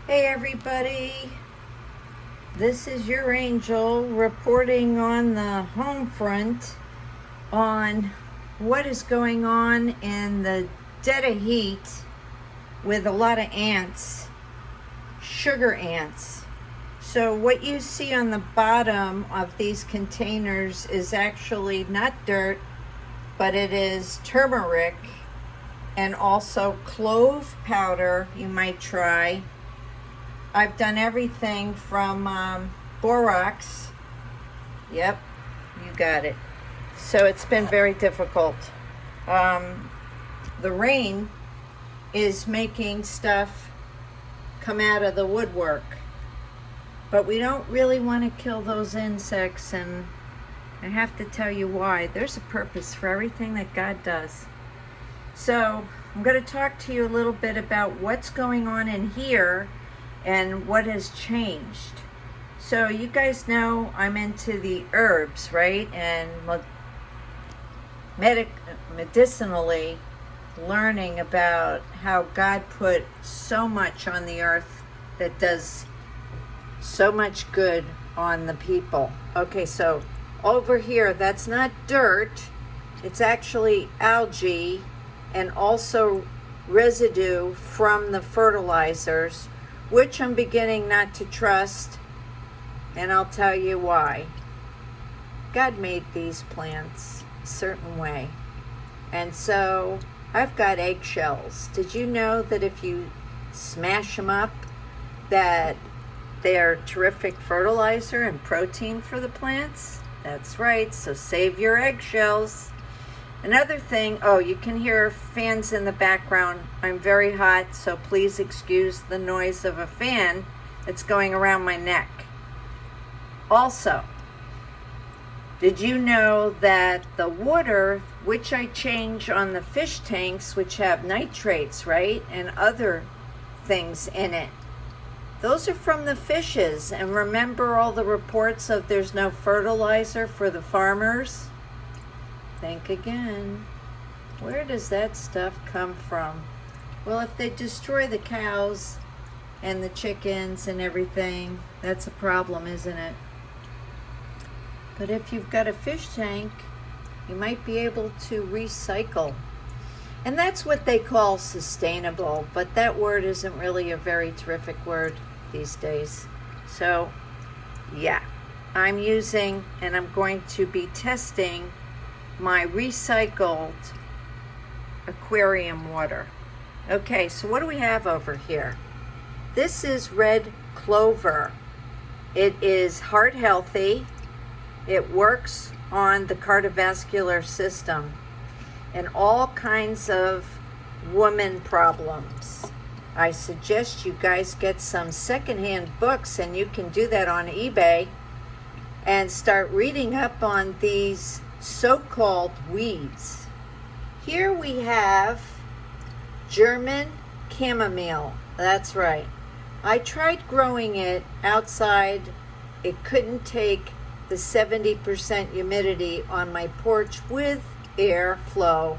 Hey everybody, this is your angel reporting on the home front on what is going on in the dead of heat with a lot of ants, sugar ants. So what you see on the bottom of these containers is actually not dirt, but it is turmeric and also clove powder you might try. I've done everything from borax. Yep, you got it. So it's been very difficult. The rain is making stuff come out of the woodwork. But we don't really want to kill those insects, and I have to tell you why. There's a purpose for everything that God does. So I'm going to talk to you a little bit about what's going on in here and what has changed. So you guys know I'm into the herbs, right? And medicinally learning about how God put so much on the earth that does so much good on the people. Okay, so over here, that's not dirt. It's actually algae and also residue from the fertilizers, which I'm beginning not to trust, and I'll tell you why. God made these plants a certain way, and so I've got eggshells. Did you know that if you smash them up, that they're terrific fertilizer and protein for the plants? That's right, so save your eggshells. Another thing, you can hear fans in the background. I'm very hot, so please excuse the noise of a fan that's going around my neck. Also, did you know that the water, which I change on the fish tanks, which have nitrates, right, and other things in it, those are from the fishes. And remember all the reports of there's no fertilizer for the farmers? Think again. Where does that stuff come from? Well, if they destroy the cows and the chickens and everything, that's a problem, isn't it? But if you've got a fish tank, you might be able to recycle. And that's what they call sustainable, but that word isn't really a very terrific word these days. So, yeah, I'm using and I'm going to be testing my recycled aquarium water. Okay, so what do we have over here? This is red clover. It is heart healthy. It works on the cardiovascular system and all kinds of woman problems. I suggest you guys get some secondhand books, and you can do that on eBay, and start reading up on these so-called weeds. Here we have German chamomile. That's right. I tried growing it outside. It couldn't take the 70% humidity on my porch with airflow.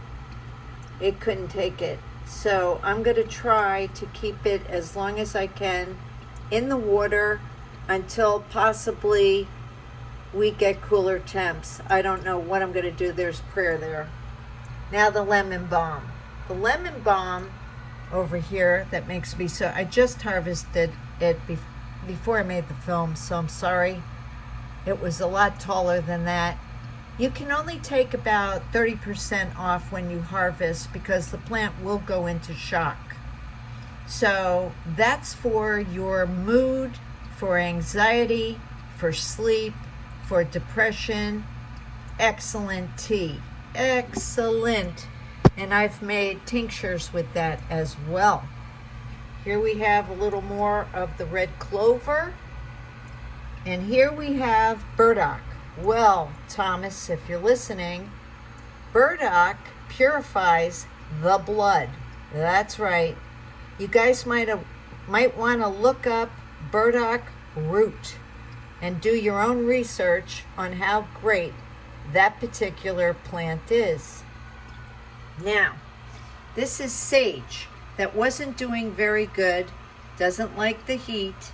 It couldn't take it. So I'm going to try to keep it as long as I can in the water until possibly we get cooler temps. I don't know what I'm going to do. There's prayer there. Now the lemon balm. The lemon balm over here that makes me so... I just harvested it before I made the film, so I'm sorry. It was a lot taller than that. You can only take about 30% off when you harvest because the plant will go into shock. So that's for your mood, for anxiety, for sleep, for depression. Excellent tea. Excellent. And I've made tinctures with that as well. Here we have a little more of the red clover. And here we have burdock. Well, Thomas, if you're listening, burdock purifies the blood. That's right. You guys might want to look up burdock root and do your own research on how great that particular plant is. Now, this is sage that wasn't doing very good, doesn't like the heat,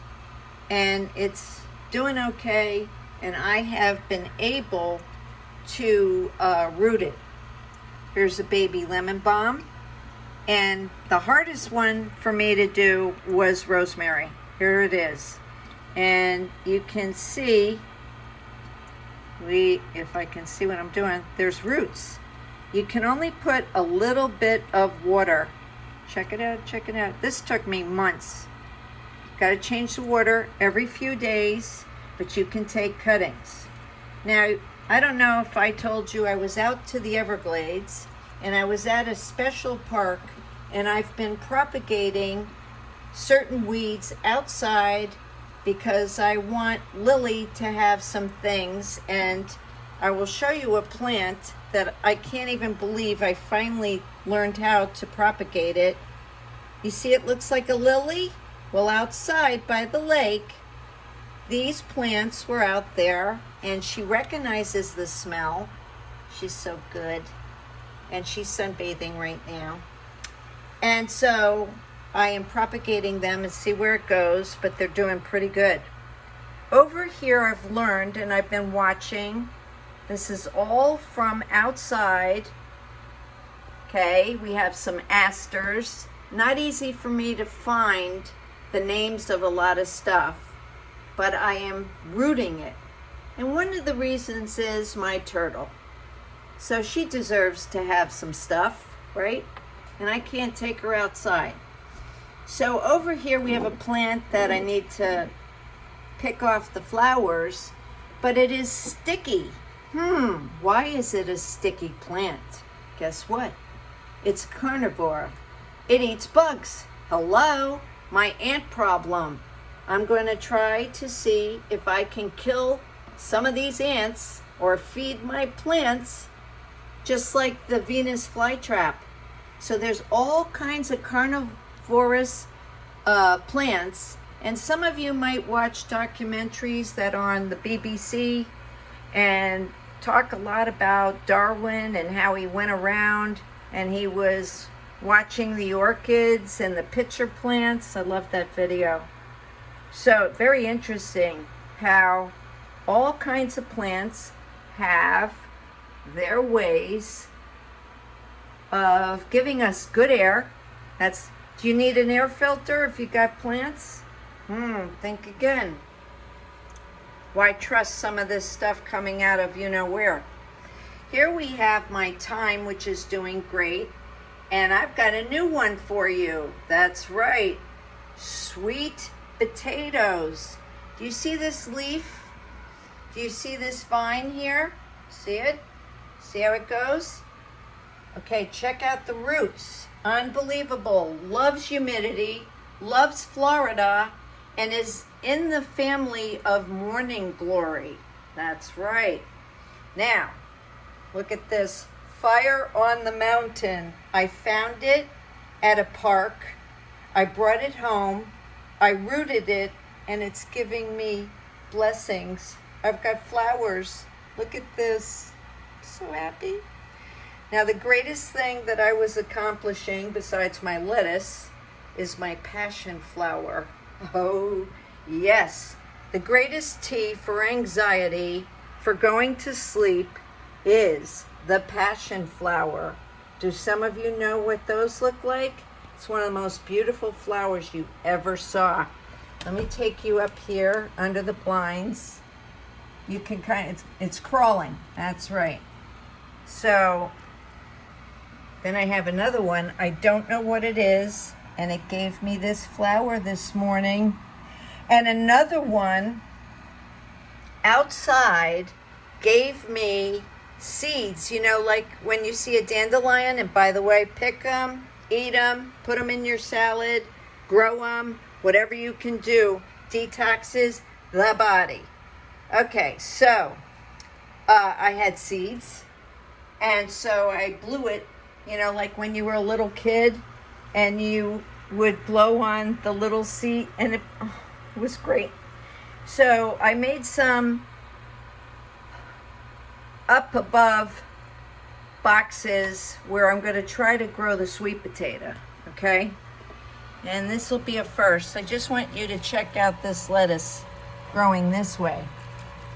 and it's doing okay, and I have been able to root it. Here's a baby lemon balm, and the hardest one for me to do was rosemary. Here it is, and you can see, if I can see what I'm doing, there's roots. You can only put a little bit of water. Check it out, check it out. This took me months. Got to change the water every few days, but you can take cuttings. Now, I don't know if I told you I was out to the Everglades, and I was at a special park, and I've been propagating certain weeds outside because I want Lily to have some things, and I will show you a plant that I can't even believe I finally learned how to propagate it. You see it looks like a lily? Well, outside by the lake, these plants were out there, and she recognizes the smell. She's so good. And she's sunbathing right now. And so I am propagating them and see where it goes, but they're doing pretty good. Over here I've learned, and I've been watching, this is all from outside. Okay, we have some asters. Not easy for me to find the names of a lot of stuff, but I am rooting it. And one of the reasons is my turtle. So she deserves to have some stuff, right? And I can't take her outside. So over here we have a plant that I need to pick off the flowers, but it is sticky. Why is it a sticky plant? Guess what? It's carnivore. It eats bugs. Hello, my ant problem. I'm going to try to see if I can kill some of these ants or feed my plants just like the Venus flytrap. So there's all kinds of carnivorous plants, and some of you might watch documentaries that are on the BBC and talk a lot about Darwin and how he went around and he was watching the orchids and the pitcher plants. I love that video. So very interesting how all kinds of plants have their ways of giving us good air. Do you need an air filter if you got plants? Think again. Why trust some of this stuff coming out of you know where? Here we have my thyme, which is doing great, and I've got a new one for you. That's right, sweet potatoes. Do you see this leaf? Do you see this vine here? See it? See how it goes? Okay, check out the roots. Unbelievable. Loves humidity, loves Florida, and is in the family of morning glory. That's right. Now, look at this. Fire on the mountain. I found it at a park. I brought it home. I rooted it, and it's giving me blessings. I've got flowers. Look at this. I'm so happy. Now, the greatest thing that I was accomplishing besides my lettuce is my passion flower. Oh, yes. The greatest tea for anxiety, for going to sleep, is the passion flower. Do some of you know what those look like? It's one of the most beautiful flowers you ever saw. Let me take you up here under the blinds. You can it's crawling. That's right. So then I have another one. I don't know what it is, and it gave me this flower this morning. And another one outside gave me seeds, you know, like when you see a dandelion, and by the way, pick them, eat them, put them in your salad, grow them, whatever you can do, detoxes the body. Okay, so I had seeds, and so I blew it, you know, like when you were a little kid and you would blow on the little seed, and it was great. So I made some up above boxes where I'm going to try to grow the sweet potato, okay? And this will be a first. I just want you to check out this lettuce growing this way.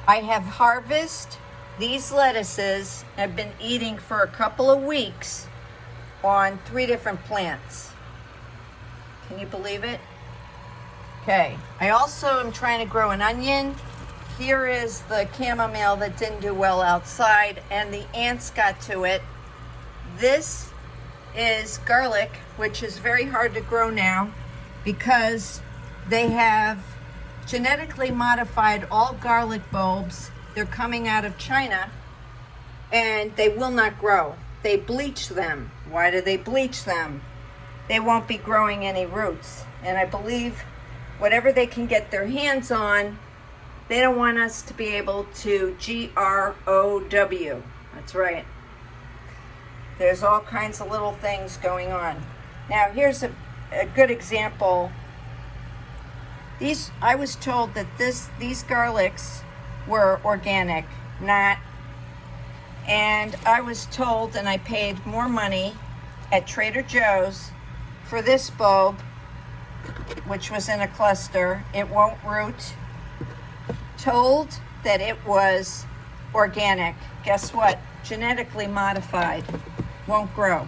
I have harvested these lettuces. I've been eating for a couple of weeks on 3 different plants. Can you believe it? Okay, I also am trying to grow an onion. Here is the chamomile that didn't do well outside and the ants got to it. This is garlic, which is very hard to grow now because they have genetically modified all garlic bulbs. They're coming out of China and they will not grow. They bleach them. Why do they bleach them? They won't be growing any roots. And I believe whatever they can get their hands on, they don't want us to be able to GROW. That's right. There's all kinds of little things going on. Now here's a good example. I was told that these garlics were organic, not. And I was told, and I paid more money at Trader Joe's for this bulb, which was in a cluster. It won't root. Told that it was organic. Guess what? Genetically modified. Won't grow.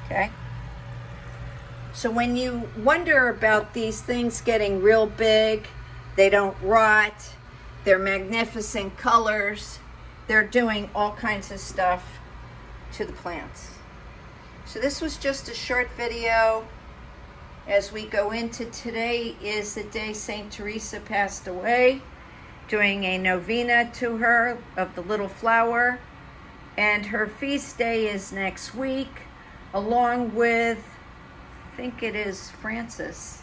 Okay? So when you wonder about these things getting real big, they don't rot, they're magnificent colors, they're doing all kinds of stuff to the plants. So this was just a short video as we go into today is the day St. Teresa passed away, doing a novena to her of the little flower, and her feast day is next week, along with, I think it is Francis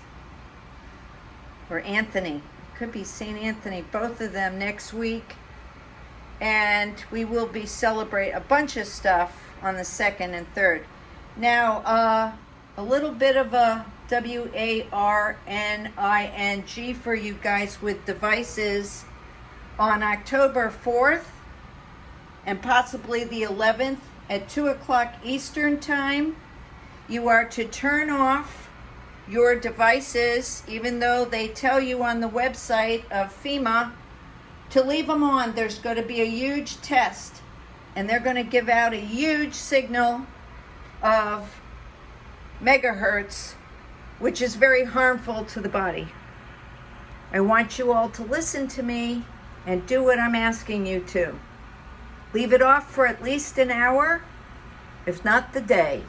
or Anthony. Could be St. Anthony, both of them next week. And we will be celebrate a bunch of stuff on the 2nd and 3rd. Now, a little bit of a WARNING for you guys with devices. On October 4th and possibly the 11th at 2 o'clock Eastern time, you are to turn off your devices, even though they tell you on the website of FEMA to leave them on. There's going to be a huge test, and they're going to give out a huge signal of megahertz, which is very harmful to the body. I want you all to listen to me and do what I'm asking you to. Leave it off for at least an hour, if not the day.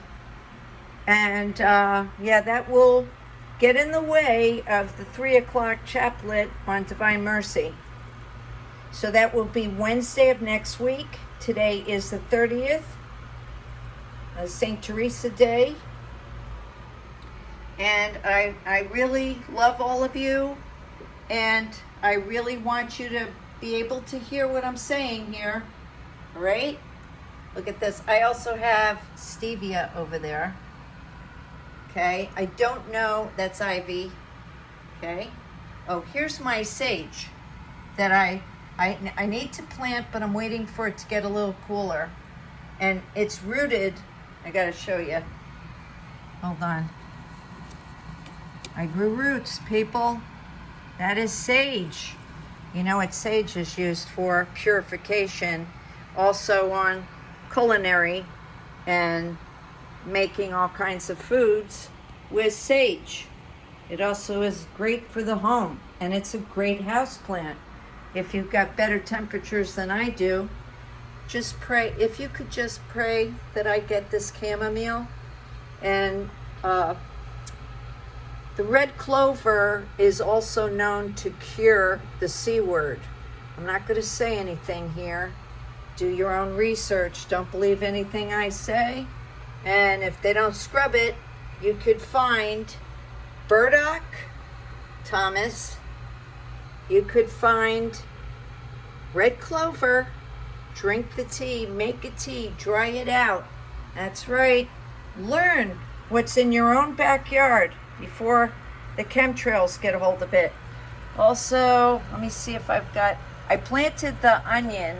And yeah, that will get in the way of the 3 o'clock chaplet on Divine Mercy. So that will be Wednesday of next week. Today is the 30th, St. Teresa Day. And I really love all of you. And I really want you to be able to hear what I'm saying here. All right? Look at this. I also have stevia over there. Okay? I don't know. That's ivy. Okay? Oh, here's my sage that I need to plant, but I'm waiting for it to get a little cooler. And it's rooted. I got to show you. Hold on. I grew roots, people. That is sage. You know what sage is used for? Purification. Also on culinary and making all kinds of foods with sage. It also is great for the home, and it's a great house plant. If you've got better temperatures than I do, just pray. If you could just pray that I get this chamomile. And the red clover is also known to cure the C word. I'm not going to say anything here. Do your own research. Don't believe anything I say. And if they don't scrub it, you could find burdock, Thomas. You could find red clover. Drink the tea, make a tea, dry it out. That's right. Learn what's in your own backyard before the chemtrails get a hold of it. Also, let me see if I planted the onion.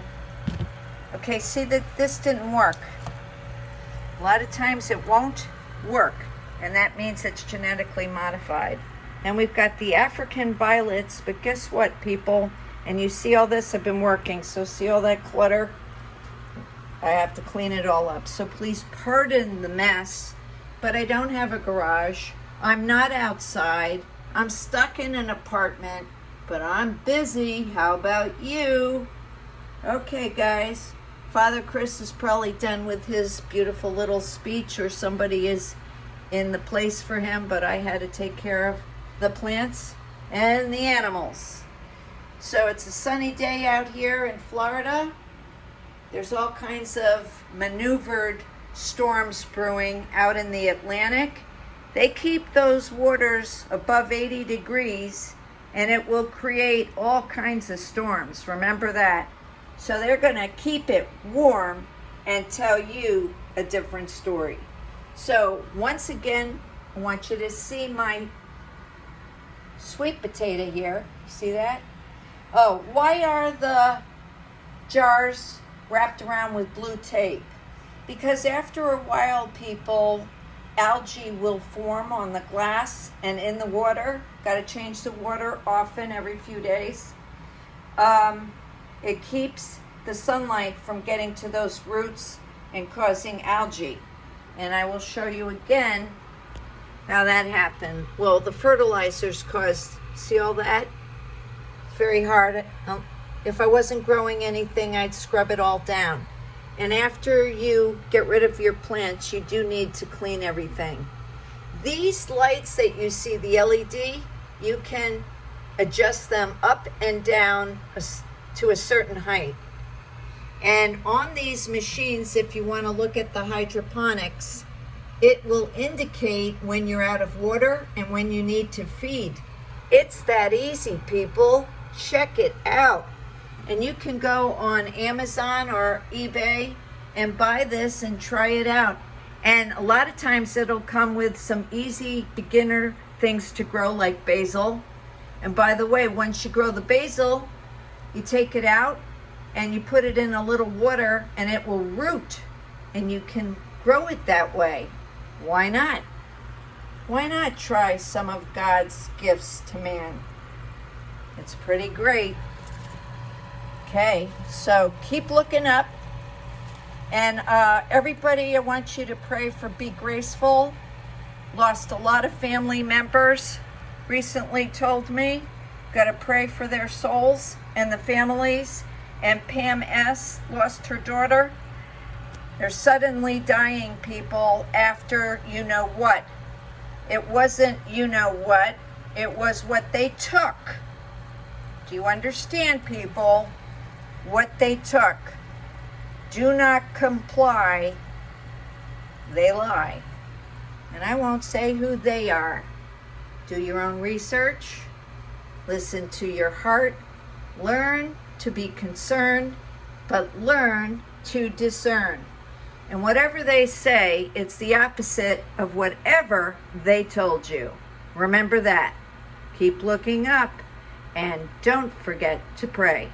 Okay, see that this didn't work. A lot of times it won't work. and that means it's genetically modified. And we've got the African violets, but guess what, people? And you see all this, I've been working, so see all that clutter? I have to clean it all up. So please pardon the mess, but I don't have a garage. I'm not outside. I'm stuck in an apartment, but I'm busy. How about you? Okay, guys. Father Chris is probably done with his beautiful little speech, or somebody is in the place for him, but I had to take care of the plants and the animals. So it's a sunny day out here in Florida. There's all kinds of maneuvered storms brewing out in the Atlantic. They keep those waters above 80 degrees and it will create all kinds of storms. Remember that. So they're going to keep it warm and tell you a different story. So once again, I want you to see my sweet potato here. See that? Oh, why are the jars wrapped around with blue tape? Because after a while, people, algae will form on the glass and in the water. Got to change the water often, every few days. It keeps the sunlight from getting to those roots and causing algae. And I will show you again how that happened. Well, the fertilizers caused, see all that? It's very hard. If I wasn't growing anything, I'd scrub it all down. And after you get rid of your plants, you do need to clean everything. These lights that you see, the LED, you can adjust them up and down to a certain height. And on these machines, if you want to look at the hydroponics, it will indicate when you're out of water and when you need to feed. It's that easy, people. Check it out. And you can go on Amazon or eBay and buy this and try it out. And a lot of times it'll come with some easy beginner things to grow, like basil. And by the way, once you grow the basil, you take it out and you put it in a little water and it will root, and you can grow it that way. Why not? Why not try some of God's gifts to man? It's pretty great. Okay, so keep looking up. And everybody, I want you to pray for Be Graceful. Lost a lot of family members recently, told me. Got to pray for their souls and the families. And Pam S. lost her daughter. They're suddenly dying, people, after you know what. It wasn't you know what. It was what they took. Do you understand, people? What they took. Do not comply. They lie. And I won't say who they are. Do your own research. Listen to your heart. Learn to be concerned, but learn to discern. And whatever they say, it's the opposite of whatever they told you. Remember that. Keep looking up and don't forget to pray.